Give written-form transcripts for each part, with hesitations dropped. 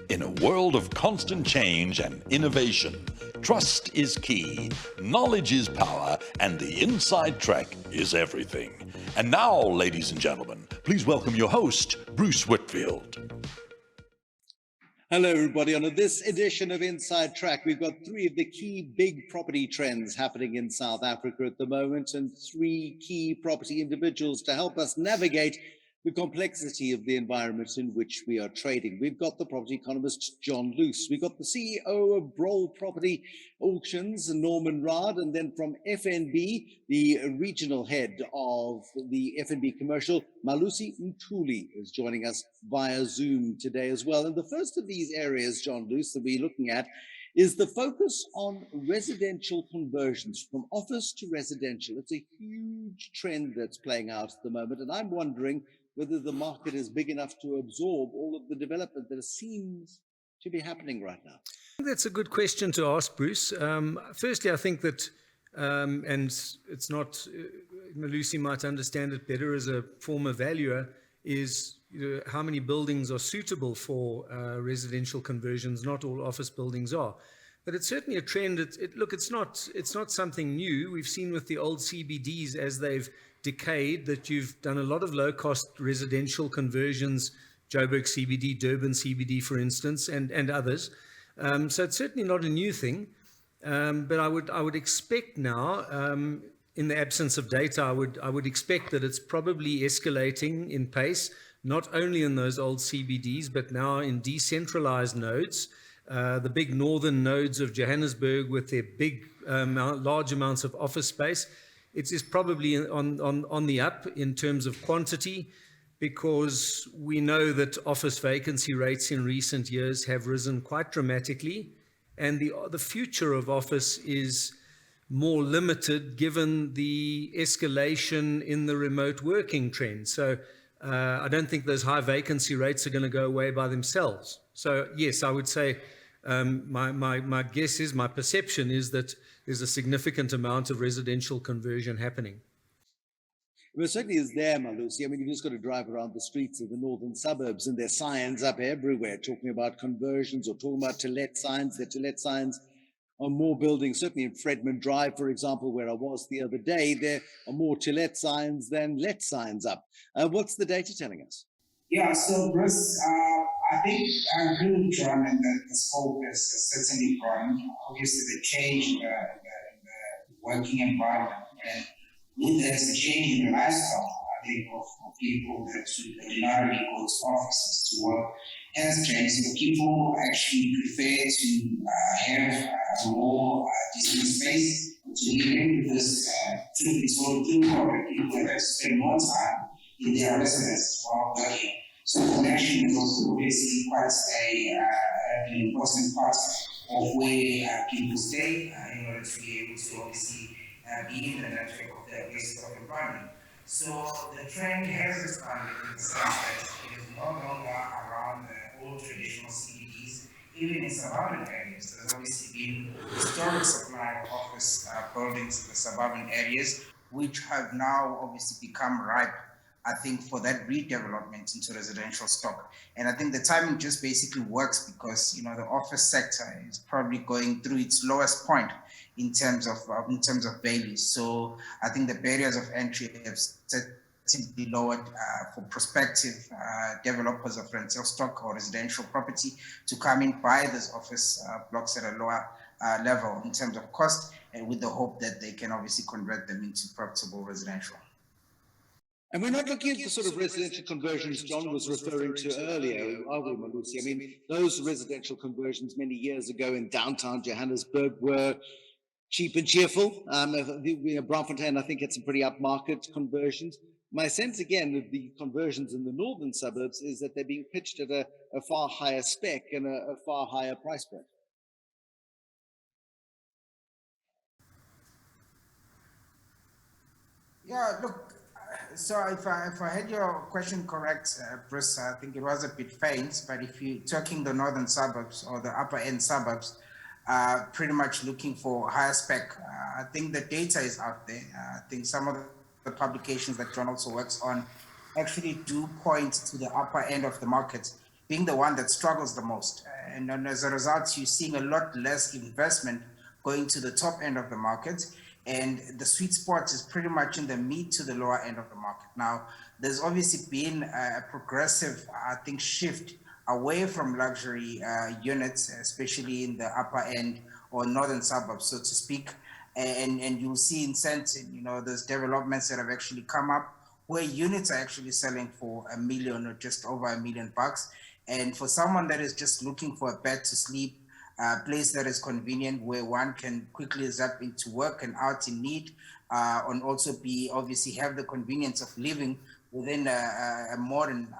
In a world of constant change and innovation, trust is key, knowledge is power, and the inside track is everything. And now, ladies and gentlemen, please welcome your host, Bruce Whitfield. Hello, everybody. On this edition of Inside Track, we've got three of the key big property trends happening in South Africa at the moment, and three key property individuals to help us navigate the complexity of the environment in which we are trading. We've got the property economist, John Loos. We've got the CEO of Broll Property Auctions, Norman Raad, and then from FNB, the regional head of the FNB commercial, Malusi Mthuli, is joining us via Zoom today as well. And the first of these areas, John Loos, that we're looking at is the focus on residential conversions from office to residential. It's a huge trend that's playing out at the moment, and I'm wondering whether the market is big enough to absorb all of the development that seems to be happening right now. That's a good question to ask, Bruce. Firstly, I think that, and it's not, Malusi might understand it better as a former valuer, is how many buildings are suitable for residential conversions. Not all office buildings are. But it's certainly a trend. Look, it's not something new. We've seen with the old CBDs as they've decayed that you've done a lot of low-cost residential conversions, Joburg CBD, Durban CBD, for instance, and others. So it's certainly not a new thing. But I would expect now, in the absence of data, I would expect that it's probably escalating in pace, not only in those old CBDs, but now in decentralized nodes. The big northern nodes of Johannesburg with their big, large amounts of office space. It is probably on the up in terms of quantity, because we know that office vacancy rates in recent years have risen quite dramatically, and the future of office is more limited given the escalation in the remote working trend. So I don't think those high vacancy rates are going to go away by themselves. So yes, I would say my guess is, my perception is that there's a significant amount of residential conversion happening. Well, it certainly is there, Malusi. I mean, you've just got to drive around the streets of the northern suburbs, and there's signs up everywhere talking about conversions or talking about to-let signs. The to-let signs on more buildings, certainly in Fredman Drive, for example, where I was the other day, there are more to-let signs than let signs up. What's the data telling us? Yeah, so Bruce, I think I agree with John and that the scope is certainly growing. Obviously, the change in the working environment, and with that, the change in the lifestyle, I think, of people that ordinarily go to offices to work has changed. So people actually prefer to have more decent space to live in, because truth be told, people have to spend more time in their residences while working. So connection is also basically quite an important part of where people stay in order to be able to obviously be in the network of their place of employment. So the trend has expanded in the sense that it is no longer around the old traditional CBDs. Even in suburban areas, there's obviously been historic supply of office buildings in the suburban areas, which have now obviously become ripe, I think, for that redevelopment into residential stock. And I think the timing just basically works because, the office sector is probably going through its lowest point in terms of values. So I think the barriers of entry have certainly lowered for prospective developers of rental stock or residential property to come in, buy these office blocks at a lower level in terms of cost, and with the hope that they can obviously convert them into profitable residential. And we're not looking at the sort of residential conversions John was referring to earlier, are we, Malusi? I mean, those residential conversions many years ago in downtown Johannesburg were cheap and cheerful. Braamfontein, I think, had some pretty upmarket conversions. My sense, again, of the conversions in the northern suburbs is that they're being pitched at a far higher spec and a far higher price point. Yeah, look, so if I had your question correct, Bruce, I think it was a bit faint, but if you're talking the northern suburbs or the upper end suburbs, pretty much looking for higher spec, I think the data is out there. I think some of the publications that John also works on actually do point to the upper end of the market being the one that struggles the most. And as a result, you're seeing a lot less investment going to the top end of the market. And the sweet spot is pretty much in the mid to the lower end of the market. Now, there's obviously been a progressive, I think, shift away from luxury units, especially in the upper end or northern suburbs, so to speak. And you'll see in Sandton, there's developments that have actually come up where units are actually selling for $1 million or just over $1 million. And for someone that is just looking for a bed to sleep, a place that is convenient where one can quickly zap into work and out in need, and also obviously have the convenience of living within a modern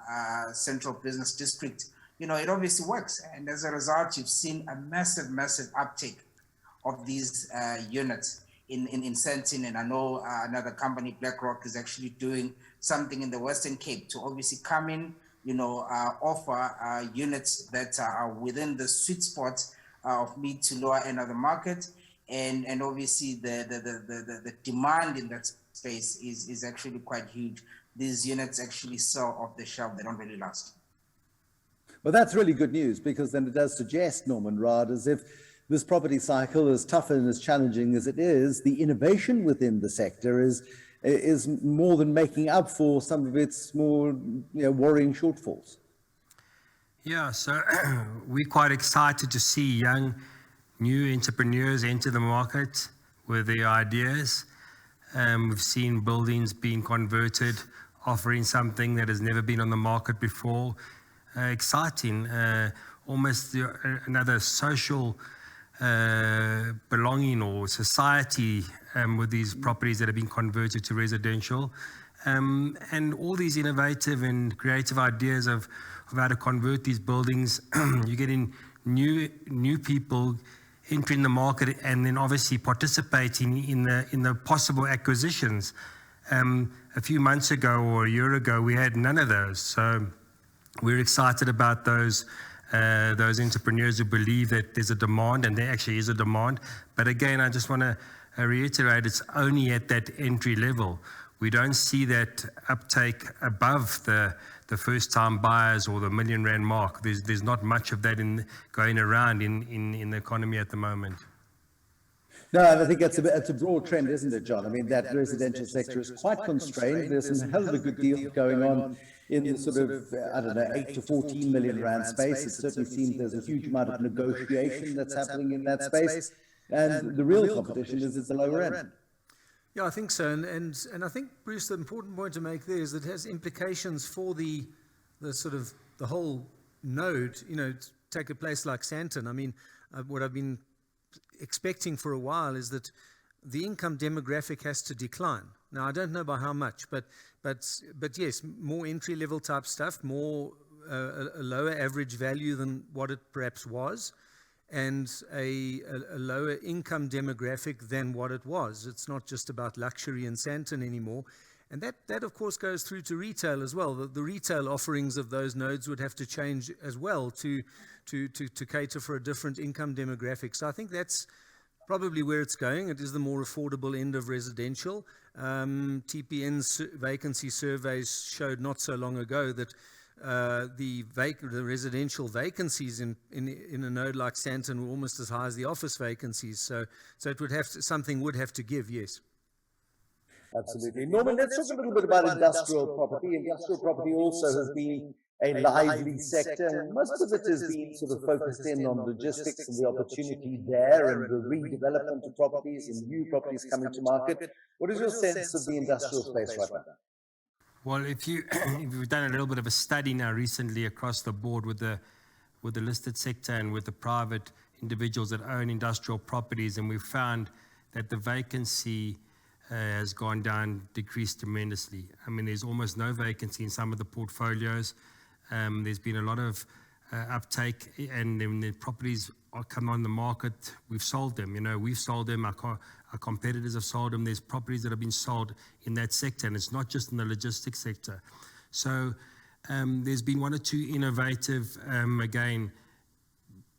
central business district, it obviously works. And as a result, you've seen a massive, massive uptake of these units in Sandton. And I know another company, BlackRock, is actually doing something in the Western Cape to obviously come in, offer units that are within the sweet spot of mid to lower end of the market. And obviously the demand in that space is actually quite huge. These units actually sell off the shelf. They don't really last. Well, that's really good news, because then it does suggest, Norman Raad, as if this property cycle, as tough and as challenging as it is, the innovation within the sector is more than making up for some of its more worrying shortfalls. Yeah, so we're quite excited to see young, new entrepreneurs enter the market with their ideas. We've seen buildings being converted, offering something that has never been on the market before. Exciting, almost another social belonging or society with these properties that have been converted to residential. And all these innovative and creative ideas of how to convert these buildings. You're getting new people entering the market and then obviously participating in the possible acquisitions. A few months ago or a year ago, we had none of those. So we're excited about those entrepreneurs who believe that there's a demand, and there actually is a demand. But again, I just want to reiterate, it's only at that entry level. We don't see that uptake above the first-time buyers or the R1 million mark. There's not much of that going around in the economy at the moment. No, and I think it's a broad trend, isn't it, John? I mean, that residential sector is quite constrained. There's some hell of a good deals going on in the sort of, 8 to 14 million rand space. It certainly seems there's a huge amount of negotiation that's happening in that space. And the real competition is at the lower end. Yeah, I think so. And I think, Bruce, the important point to make there is that it has implications for the sort of the whole node, take a place like Sandton. I mean, what I've been expecting for a while is that the income demographic has to decline. Now, I don't know by how much, but yes, more entry-level type stuff, more a lower average value than what it perhaps was, and a lower income demographic than what it was. It's not just about luxury and Sandton anymore. And that of course goes through to retail as well. The retail offerings of those nodes would have to change as well to cater for a different income demographic. So I think that's probably where it's going. It is the more affordable end of residential. TPN's vacancy surveys showed not so long ago that the residential vacancies in a node like Sandton were almost as high as the office vacancies. So it would have to, something would have to give, yes. Absolutely. Norman, let's talk a little bit about industrial property. Industrial property also has been a lively sector, and most of it has been sort of focused in on logistics and the opportunity there and the redevelopment of properties and new properties coming to market. What is your sense of the industrial space right now? Well, if we've done a little bit of a study now recently across the board with the listed sector and with the private individuals that own industrial properties, and we've found that the vacancy has gone down, decreased tremendously. I mean, there's almost no vacancy in some of the portfolios. There's been a lot of uptake, and when the properties come on the market, we've sold them. We've sold them. Our competitors have sold them. There's properties that have been sold in that sector, and it's not just in the logistics sector. So there's been one or two innovative,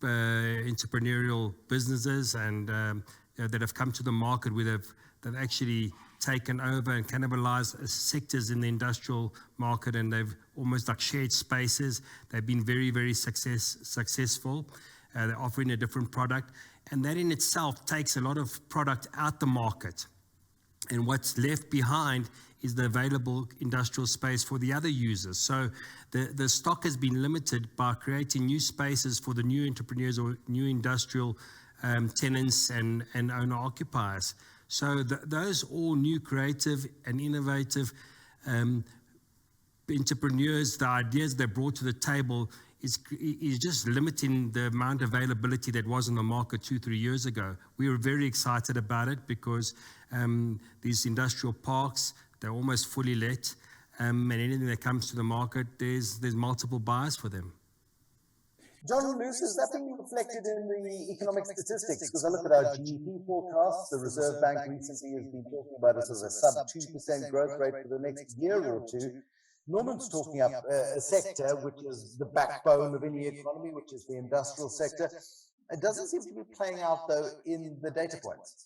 entrepreneurial businesses and that have come to the market where they've actually taken over and cannibalized sectors in the industrial market, and they've almost like shared spaces. They've been very, very successful. They're offering a different product, and that in itself takes a lot of product out the market. And what's left behind is the available industrial space for the other users. So the stock has been limited by creating new spaces for the new entrepreneurs or new industrial tenants and owner-occupiers. So those all new creative and innovative entrepreneurs, the ideas they brought to the table is just limiting the amount of availability that was in the market 2-3 years ago. We were very excited about it because these industrial parks, they're almost fully let, and anything that comes to the market, there's multiple buyers for them. John, Loos, is that being reflected in the economic statistics? Because I look at our GDP forecasts, the Reserve Bank recently has been talking about it as a sub 2% growth rate for the next year or two. Norman's talking up a sector which is the backbone of any economy, which is the industrial sector. It doesn't seem to be playing out, though, in the data points.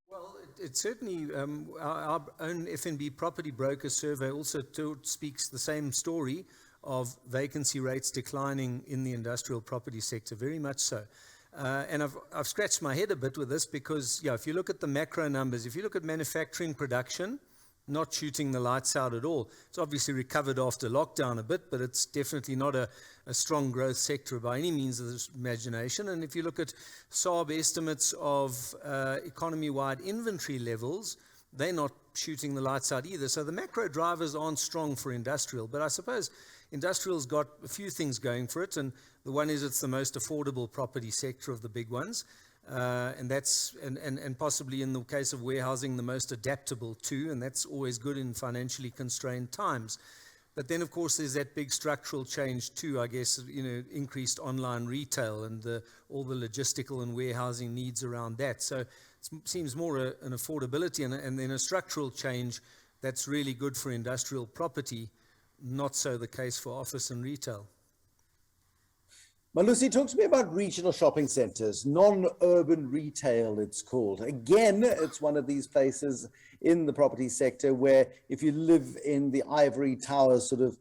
Well, it certainly, our own FNB property broker survey also speaks the same story of vacancy rates declining in the industrial property sector, very much so. And I've scratched my head a bit with this because, yeah, if you look at the macro numbers, if you look at manufacturing production, not shooting the lights out at all. It's obviously recovered after lockdown a bit, but it's definitely not a strong growth sector by any means of the imagination. And if you look at SARB estimates of economy-wide inventory levels, they're not shooting the lights out either. So the macro drivers aren't strong for industrial, but I suppose industrial's got a few things going for it, and the one is it's the most affordable property sector of the big ones. And that's and possibly in the case of warehousing the most adaptable too, and that's always good in financially constrained times. But then of course there's that big structural change too, I guess, increased online retail and all the logistical and warehousing needs around that. So it seems more an affordability and then a structural change that's really good for industrial property, not so the case for office and retail. Malusi, talk to me about regional shopping centres, non-urban retail it's called. Again, it's one of these places in the property sector where if you live in the ivory tower sort of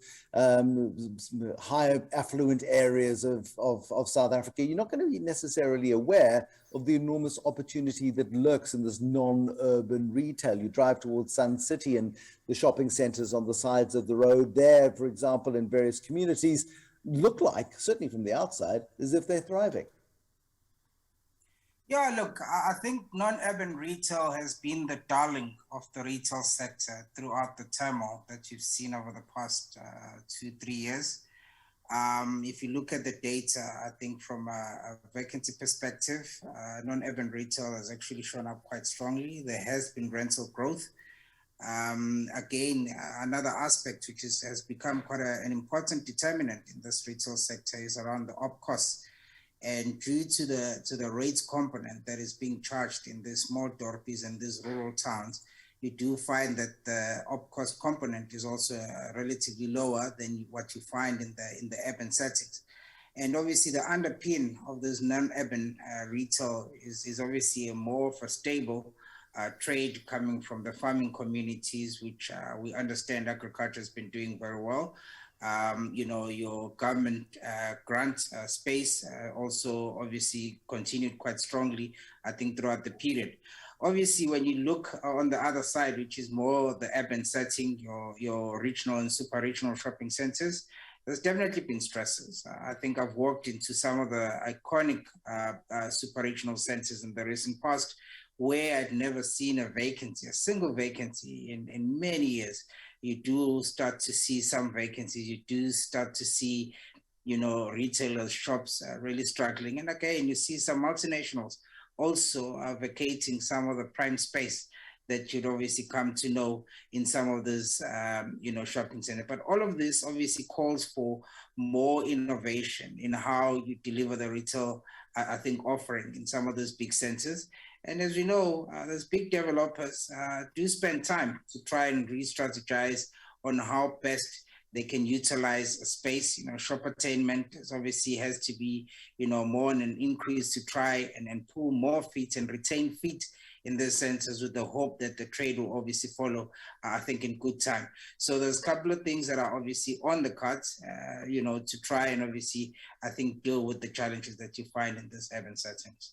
high affluent areas of South Africa, you're not going to be necessarily aware of the enormous opportunity that lurks in this non-urban retail. You drive towards Sun City and the shopping centres on the sides of the road there, for example, in various communities, look like, certainly from the outside, as if they're thriving. Yeah, look, I think non-urban retail has been the darling of the retail sector throughout the turmoil that you've seen over the past 2-3 years. If you look at the data, I think from a vacancy perspective, non-urban retail has actually shown up quite strongly. There has been rental growth. Again, another aspect which has become quite an important determinant in this retail sector is around the op costs. And due to the rates component that is being charged in these small dorpies and these rural towns, you do find that the op cost component is also relatively lower than what you find in the urban settings. And obviously the underpin of this non-urban retail is obviously a more of a stable trade coming from the farming communities, which we understand agriculture has been doing very well. Your government grant space also obviously continued quite strongly, I think, throughout the period. Obviously, when you look on the other side, which is more the urban setting, your regional and super regional shopping centers, there's definitely been stresses. I think I've walked into some of the iconic super regional centers in the recent past, where I'd never seen a single vacancy in many years. You do start to see some vacancies. You do start to see, retailers, shops really struggling. And again, you see some multinationals also vacating some of the prime space that you'd obviously come to know in some of those, shopping centers. But all of this obviously calls for more innovation in how you deliver the retail, I think, offering in some of those big centers. And as we know, those big developers do spend time to try and re-strategize on how best they can utilize a space. Shop attainment obviously has to be, more on an increase to try and pull more feet and retain feet in these centers with the hope that the trade will obviously follow, I think, in good time. So there's a couple of things that are obviously on the cards, to try and obviously, I think, deal with the challenges that you find in these urban settings.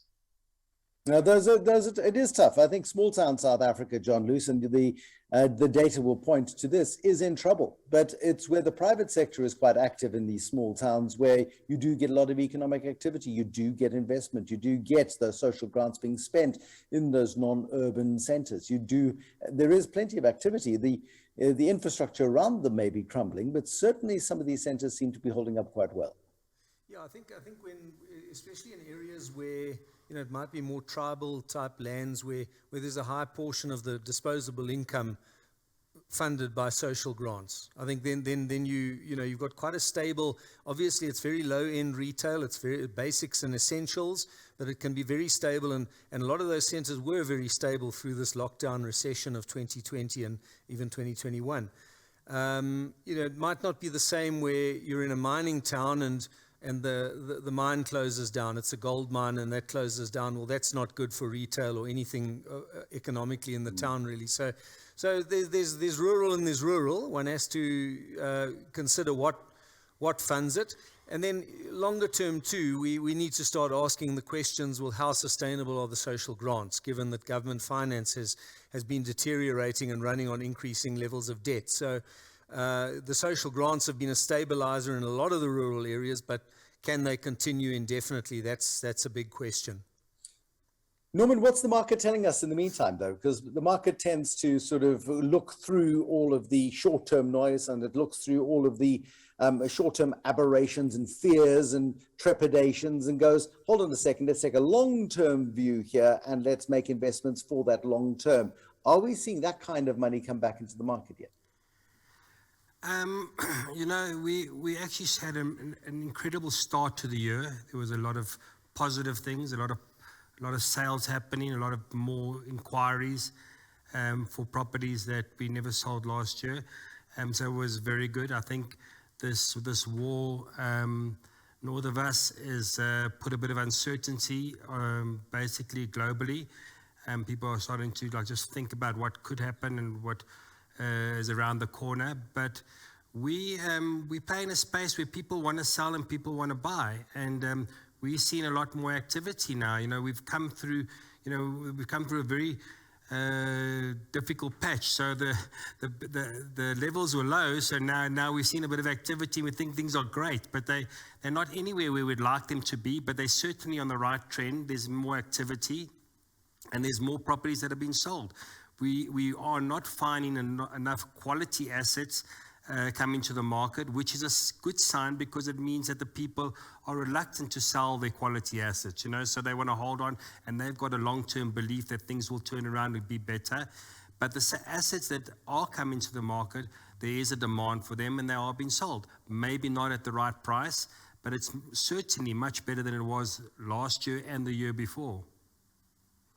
Now, it is tough. I think small town South Africa, John Loos, and the data will point to this, is in trouble. But it's where the private sector is quite active in these small towns, where you do get a lot of economic activity, you do get investment, you do get those social grants being spent in those non-urban centers. There is plenty of activity. The infrastructure around them may be crumbling, but certainly some of these centers seem to be holding up quite well. Yeah, I think when, especially in areas where it might be more tribal type lands where there's a high portion of the disposable income funded by social grants. I think then you've got quite a stable. Obviously, it's very low end retail. It's very basics and essentials, but it can be very stable. And a lot of those centers were very stable through this lockdown recession of 2020 and even 2021. It might not be the same where you're in a mining town and the mine closes down. It's a gold mine and that closes down. Well, that's not good for retail or anything economically in the town, really. So there's rural and there's rural. One has to consider what funds it. And then longer term too, we need to start asking the questions, well, how sustainable are the social grants, given that government finance has been deteriorating and running on increasing levels of debt. So the social grants have been a stabilizer in a lot of the rural areas, but can they continue indefinitely? That's a big question. Norman, what's the market telling us in the meantime, though? Because the market tends to sort of look through all of the short-term noise, and it looks through all of the short-term aberrations and fears and trepidations and goes, hold on a second, let's take a long-term view here and let's make investments for that long term. Are we seeing that kind of money come back into the market yet? We actually had an incredible start to the year. There was a lot of positive things, a lot of sales happening, a lot of more inquiries for properties that we never sold last year. So it was very good. I think this war north of us is put a bit of uncertainty basically globally. People are starting to just think about what could happen and what is around the corner, but we play in a space where people want to sell and people want to buy, and we've seen a lot more activity now. We've come through a very difficult patch. So the levels were low. So now we've seen a bit of activity. We think things are great, but they're not anywhere where we'd like them to be. But they're certainly on the right trend. There's more activity, and there's more properties that have been sold. We are not finding enough quality assets coming to the market, which is a good sign because it means that the people are reluctant to sell their quality assets, so they want to hold on, and they've got a long-term belief that things will turn around and be better. But the assets that are coming to the market, there is a demand for them and they are being sold. Maybe not at the right price, but it's certainly much better than it was last year and the year before.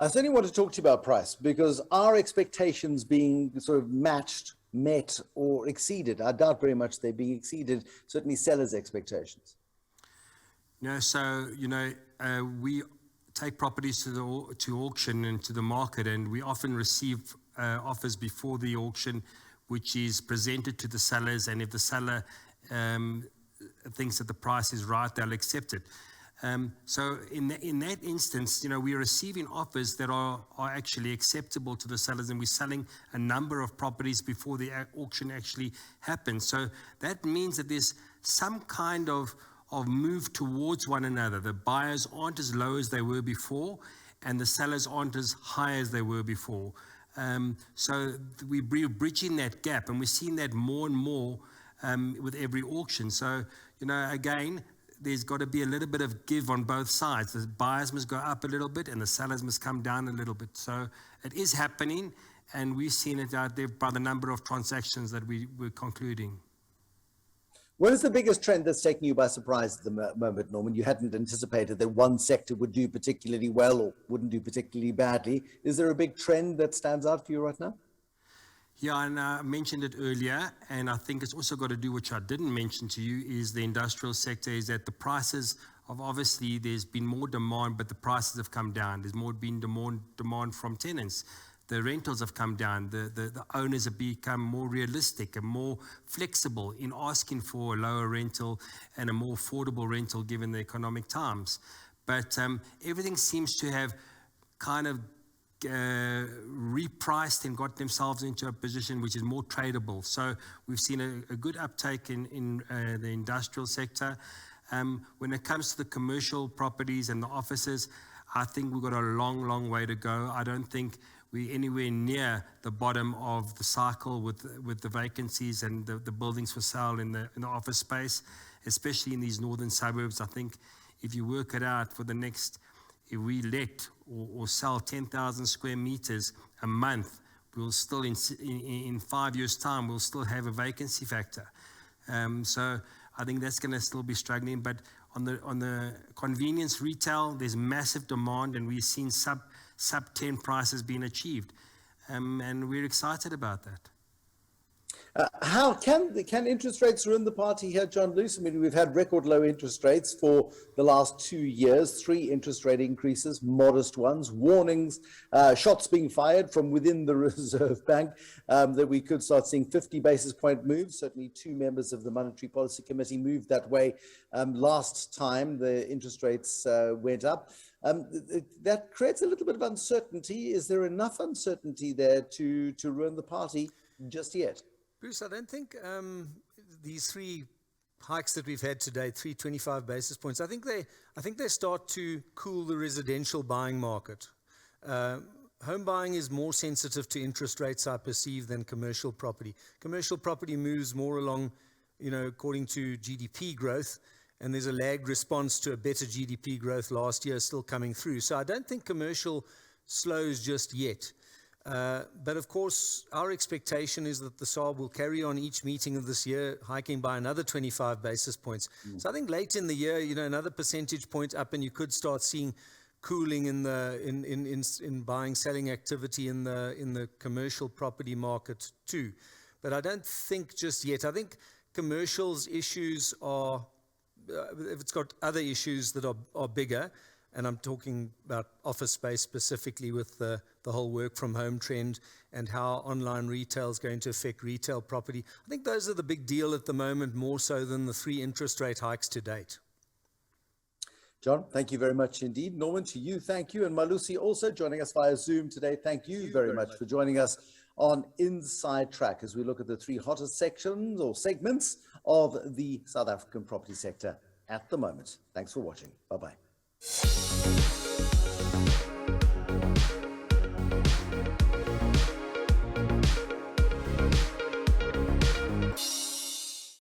I certainly want to talk to you about price, because our expectations being sort of matched, met, or exceeded, I doubt very much they're being exceeded, certainly sellers' expectations. We take properties to auction and to the market, and we often receive offers before the auction, which is presented to the sellers, and if the seller thinks that the price is right, they'll accept it. So in that instance, we're receiving offers that are actually acceptable to the sellers, and we're selling a number of properties before the auction actually happens. So that means that there's some kind of move towards one another. The buyers aren't as low as they were before, and the sellers aren't as high as they were before. So we're bridging that gap, and we're seeing that more and more with every auction. So, again, there's got to be a little bit of give on both sides. The buyers must go up a little bit and the sellers must come down a little bit. So it is happening, and we've seen it out there by the number of transactions that we're concluding. What is the biggest trend that's taking you by surprise at the moment, Norman? You hadn't anticipated that one sector would do particularly well or wouldn't do particularly badly. Is there a big trend that stands out for you right now? Yeah, and I mentioned it earlier, and I think it's also got to do, which I didn't mention to you, is the industrial sector, is that the prices of obviously there's been more demand, but the prices have come down. There's more been demand from tenants. The rentals have come down. The owners have become more realistic and more flexible in asking for a lower rental and a more affordable rental given the economic times. But everything seems to have kind of repriced and got themselves into a position which is more tradable. So we've seen a good uptake in the industrial sector. When it comes to the commercial properties and the offices, I think we've got a long way to go. I don't think we're anywhere near the bottom of the cycle with the vacancies and the buildings for sale in the office space, especially in these northern suburbs. I think if you work it out for the next, if we let or sell 10,000 square meters a month, we'll still in 5 years' time, we'll still have a vacancy factor. So I think that's going to still be struggling. But on the convenience retail, there's massive demand, and we've seen sub 10 prices being achieved, and we're excited about that. How can interest rates ruin the party here, John Loos? I mean, we've had record low interest rates for the last 2 years, 3 interest rate increases, modest ones, warnings, shots being fired from within the Reserve Bank that we could start seeing 50 basis point moves. Certainly 2 members of the Monetary Policy Committee moved that way last time the interest rates went up. That creates a little bit of uncertainty. Is there enough uncertainty there to ruin the party just yet? Bruce, I don't think these 3 hikes that we've had today, 325 basis points, I think they start to cool the residential buying market. Home buying is more sensitive to interest rates, I perceive, than commercial property. Commercial property moves more along, according to GDP growth, and there's a lagged response to a better GDP growth last year still coming through. So I don't think commercial slows just yet. But of course, our expectation is that the SARB will carry on each meeting of this year, hiking by another 25 basis points. So I think late in the year, another percentage point up, and you could start seeing cooling in buying, selling activity in the commercial property market too. But I don't think just yet. I think commercial's issues are, if it's got other issues that are bigger, and I'm talking about office space specifically with the whole work from home trend and how online retail is going to affect retail property. I think those are the big deal at the moment, more so than the 3 interest rate hikes to date. John, thank you very much indeed. Norman, to you, thank you. And Malusi also joining us via Zoom today. Thank you very much for joining us on Inside Track as we look at the 3 hottest sections or segments of the South African property sector at the moment. Thanks for watching. Bye-bye.